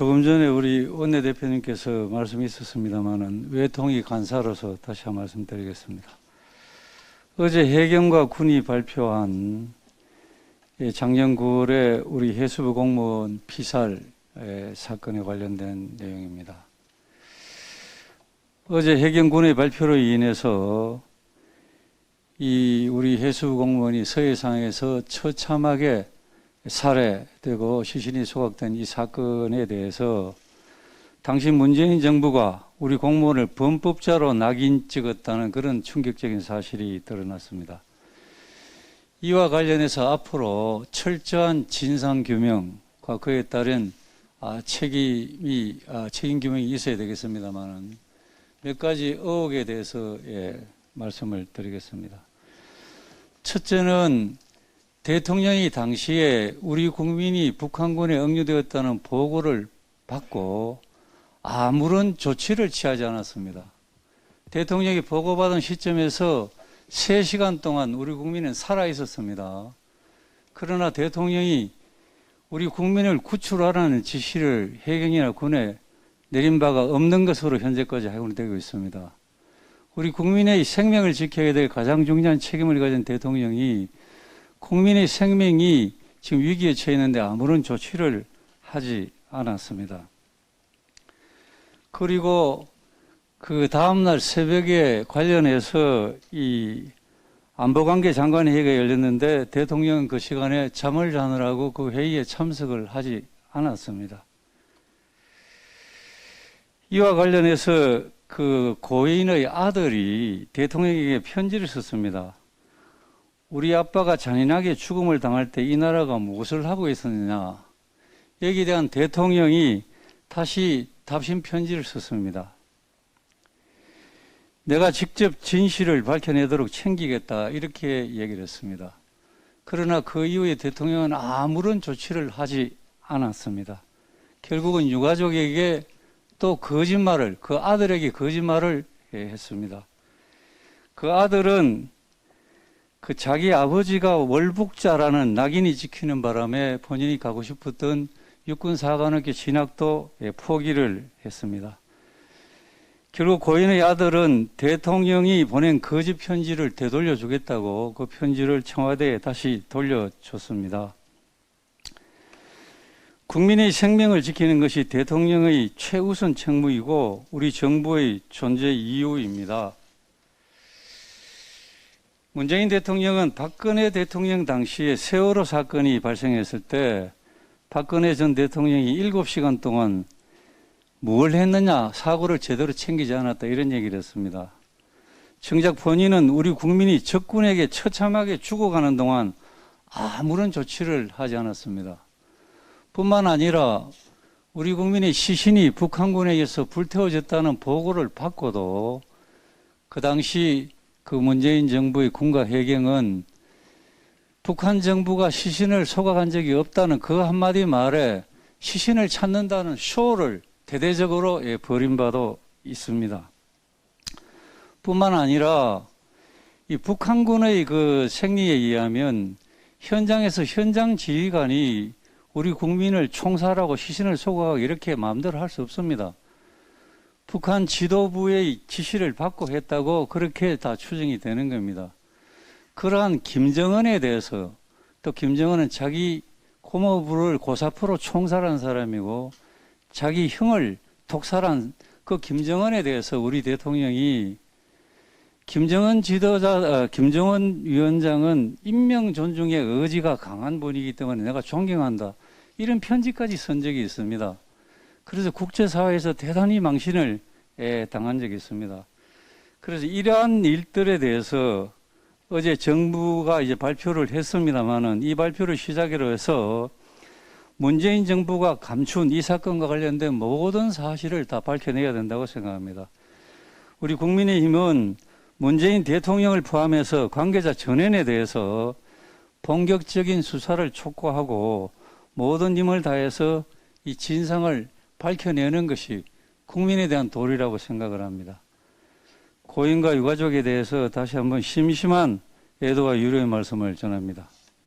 조금 전에 우리 원내대표님께서 말씀이 있었습니다마는 외통위 간사로서 다시 한 말씀 드리겠습니다. 어제 해경과 군이 발표한 작년 9월에 우리 해수부 공무원 피살 사건에 관련된 내용입니다. 어제 해경군의 발표로 인해서 우리 해수부 공무원이 서해상에서 처참하게 살해되고 시신이 소각된 이 사건에 대해서 당시 문재인 정부가 우리 공무원을 범법자로 낙인 찍었다는 그런 충격적인 사실이 드러났습니다. 이와 관련해서 앞으로 철저한 진상규명과 그에 따른 책임 규명이 있어야 되겠습니다만 몇 가지 의혹에 대해서 말씀을 드리겠습니다. 첫째는 대통령이 당시에 우리 국민이 북한군에 억류되었다는 보고를 받고 아무런 조치를 취하지 않았습니다. 대통령이 보고받은 시점에서 3시간 동안 우리 국민은 살아 있었습니다. 그러나 대통령이 우리 국민을 구출하라는 지시를 해경이나 군에 내린 바가 없는 것으로 현재까지 확인되고 있습니다. 우리 국민의 생명을 지켜야 될 가장 중요한 책임을 가진 대통령이 국민의 생명이 지금 위기에 처해 있는데 아무런 조치를 하지 않았습니다. 그리고 그 다음날 새벽에 관련해서 이 안보관계 장관 회의가 열렸는데 대통령은 그 시간에 잠을 자느라고 그 회의에 참석을 하지 않았습니다. 이와 관련해서 그 고인의 아들이 대통령에게 편지를 썼습니다. 우리 아빠가 잔인하게 죽음을 당할 때 이 나라가 무엇을 하고 있었느냐. 여기에 대한 대통령이 다시 답신 편지를 썼습니다. 내가 직접 진실을 밝혀내도록 챙기겠다 이렇게 얘기를 했습니다. 그러나 그 이후에 대통령은 아무런 조치를 하지 않았습니다. 결국은 유가족에게 또 거짓말을, 그 아들에게 거짓말을 했습니다. 그 아들은 그 자기 아버지가 월북자라는 낙인이 찍히는 바람에 본인이 가고 싶었던 육군사관학교 진학도 포기를 했습니다. 결국 고인의 아들은 대통령이 보낸 거짓 편지를 되돌려 주겠다고 그 편지를 청와대에 다시 돌려줬습니다. 국민의 생명을 지키는 것이 대통령의 최우선 책무이고 우리 정부의 존재 이유입니다. 문재인 대통령은 박근혜 대통령 당시에 세월호 사건이 발생했을 때 박근혜 전 대통령이 7시간 동안 뭘 했느냐, 사고를 제대로 챙기지 않았다 이런 얘기를 했습니다. 정작 본인은 우리 국민이 적군에게 처참하게 죽어가는 동안 아무런 조치를 하지 않았습니다. 뿐만 아니라 우리 국민의 시신이 북한군에 의해서 불태워졌다는 보고를 받고도 그 당시 그 문재인 정부의 군과 해경은 북한 정부가 시신을 소각한 적이 없다는 그 한마디 말에 시신을 찾는다는 쇼를 대대적으로 벌인 바도 있습니다. 뿐만 아니라 이 북한군의 그 생리에 의하면 현장에서 현장 지휘관이 우리 국민을 총살하고 시신을 소각하고 이렇게 마음대로 할 수 없습니다. 북한 지도부의 지시를 받고 했다고 그렇게 다 추정이 되는 겁니다. 그러한 김정은에 대해서 또 김정은은 자기 고모부를 고사프로 총살한 사람이고 자기 형을 독살한 그 김정은에 대해서 우리 대통령이 김정은 위원장은 인명 존중의 의지가 강한 분이기 때문에 내가 존경한다. 이런 편지까지 쓴 적이 있습니다. 그래서 국제사회에서 대단히 망신을 당한 적이 있습니다. 그래서 이러한 일들에 대해서 어제 정부가 이제 발표를 했습니다만은 이 발표를 시작으로 해서 문재인 정부가 감춘 이 사건과 관련된 모든 사실을 다 밝혀내야 된다고 생각합니다. 우리 국민의힘은 문재인 대통령을 포함해서 관계자 전원에 대해서 본격적인 수사를 촉구하고 모든 힘을 다해서 이 진상을 밝혀내는 것이 국민에 대한 도리라고 생각을 합니다. 고인과 유가족에 대해서 다시 한번 심심한 애도와 유로의 말씀을 전합니다.